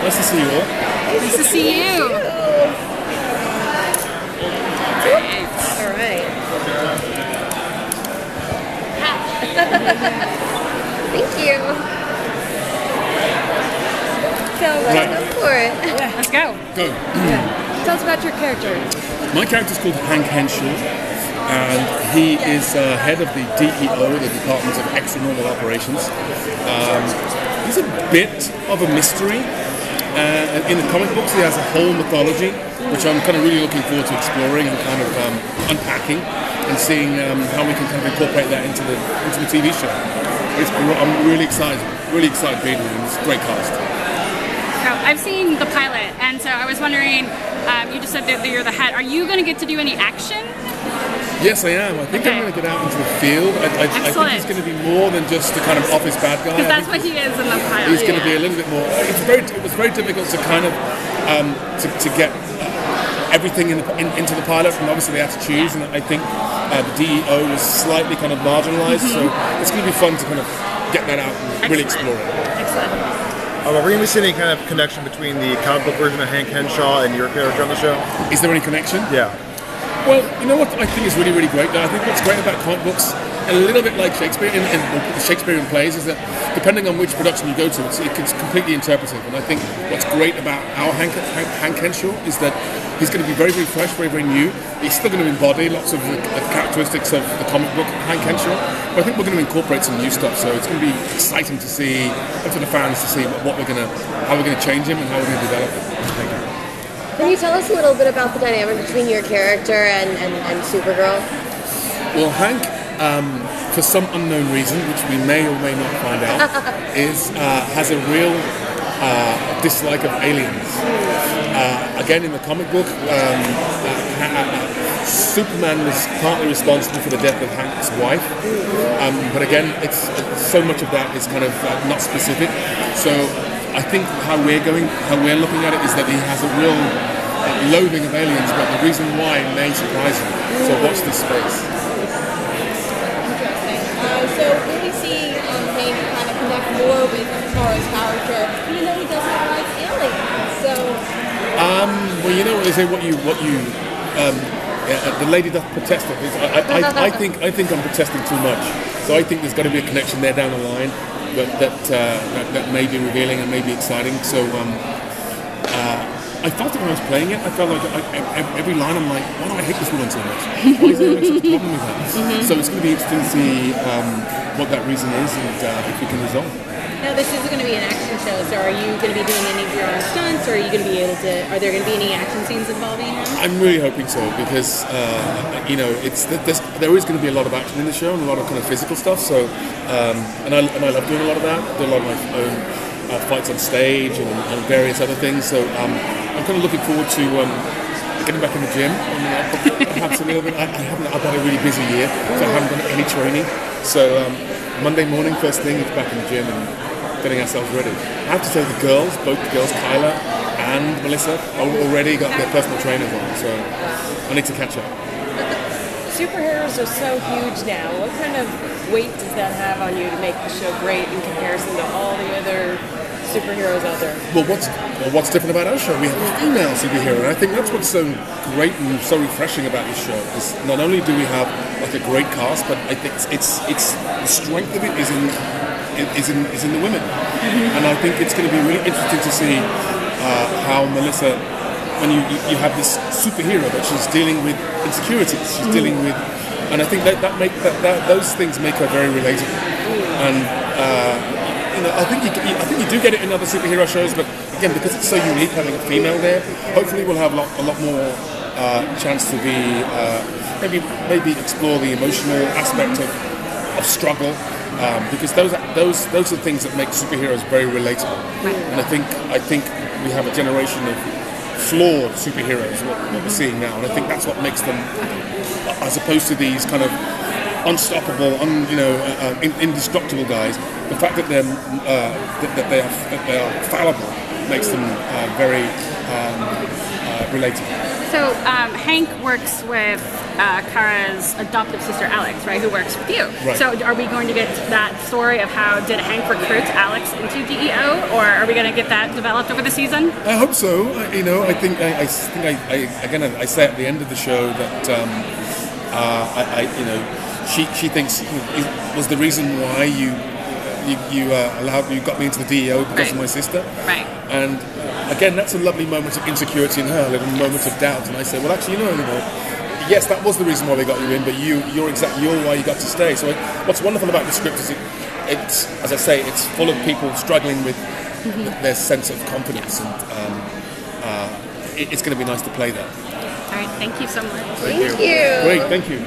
Nice to see you all. Nice to see you. All right. Thank you. So let's go for it. Yeah, let's go. Go. Tell us about your character. My character's called Hank Henshaw, and he is head of the DEO, the Department of Extra-Normal Operations. He's a bit of a mystery. In the comic books, he has a whole mythology, which I'm kind of really looking forward to exploring and kind of unpacking and seeing how we can kind of incorporate that into the TV show. I'm really excited being with him. It's a great cast. So I've seen the pilot, and so I was wondering, you just said that you're the head. Are you going to get to do any action? Yes, I am. I think I'm going to get out into the field. I think he's going to be more than just the kind of office bad guy. Because that's what he is in the pilot. He's going to be a little bit more. It was very difficult to kind of to get everything into the pilot, and obviously they had to choose. And I think the DEO was slightly kind of marginalised, so it's going to be fun to kind of get that out and really explore it. Excellent. Are we going to be seeing any kind of connection between the comic book version of Hank Henshaw and your character on the show? Is there any connection? Yeah. Well, you know what I think is really, really great? I think what's great about comic books, a little bit like Shakespeare and the Shakespearean plays, is that depending on which production you go to, it's completely interpretive. And I think what's great about our Hank Henshaw is that he's going to be very, very fresh, very, very new. He's still going to embody lots of the characteristics of the comic book Hank Henshaw, but I think we're going to incorporate some new stuff. So it's going to be exciting to see, and for the fans to see how we're going to change him and how we're going to develop it. Thank you. Can you tell us a little bit about the dynamic between your character and Supergirl? Well, Hank, for some unknown reason, which we may or may not find out, has a real dislike of aliens. Again, in the comic book, Superman was partly responsible for the death of Hank's wife, but again, it's so much of that is kind of not specific. So I think how we're looking at it is that he has a real loathing of aliens, but the reason why may surprise you. So watch this space. Interesting. So will we see Hank kind of connect more with Tara's character, even though he doesn't like aliens? So. Well, you know what they say. The lady doth protest. I think I'm protesting too much. So I think there's got to be a connection there down the line. That may be revealing and may be exciting. So I felt it when I was playing it. I felt like every line I'm like, why do I hate this woman so much? Why is there such a problem with that? So it's going to be interesting to see what that reason is and if we can resolve it. Now this is going to be an action show, so are you going to be doing any of your own stunts, or are you going to be able to? Are there going to be any action scenes involving him? I'm really hoping so because there is going to be a lot of action in the show and a lot of kind of physical stuff. So and I love doing a lot of that. I do a lot of my own fights on stage and various other things. So I'm kind of looking forward to getting back in the gym. Perhaps a little bit. I've had a really busy year, so I haven't done any training. So Monday morning, first thing, it's back in the gym and getting ourselves ready. I have to say both the girls, Kyla and Melissa, already got their personal trainers on, so I need to catch up. Superheroes are so huge now. What kind of weight does that have on you to make the show great in comparison to all the other superheroes out there? Well, what's different about our show? We have a female superhero, and I think that's what's so great and so refreshing about this show. Is not only do we have like a great cast, but I think it's the strength of it is in the women, and I think it's going to be really interesting to see how Melissa, when you have this superhero, but she's dealing with insecurities, she's dealing with, and I think that those things make her very relatable, and. I think you do get it in other superhero shows, but again, because it's so unique having a female there, hopefully we'll have a lot more chance to be maybe explore the emotional aspect of struggle, because those are things that make superheroes very relatable. And I think we have a generation of flawed superheroes, what we're seeing now, and I think that's what makes them, as opposed to these kind of unstoppable, indestructible guys. The fact that they are fallible makes them very relatable. So Hank works with Kara's adoptive sister Alex, right? Who works with you. Right. So are we going to get that story of how did Hank recruit Alex into DEO, or are we going to get that developed over the season? I hope so. I think I say at the end of the show that she thinks it was the reason why you got me into the DEO because of my sister. Right. And again, that's a lovely moment of insecurity in her, a little moment of doubt. And I say, well, actually, yes, that was the reason why we got you in, but you're why you got to stay. So what's wonderful about the script is it's, as I say, it's full of people struggling with their sense of confidence, and it's going to be nice to play that. All right, thank you so much. Thank you. Great, thank you.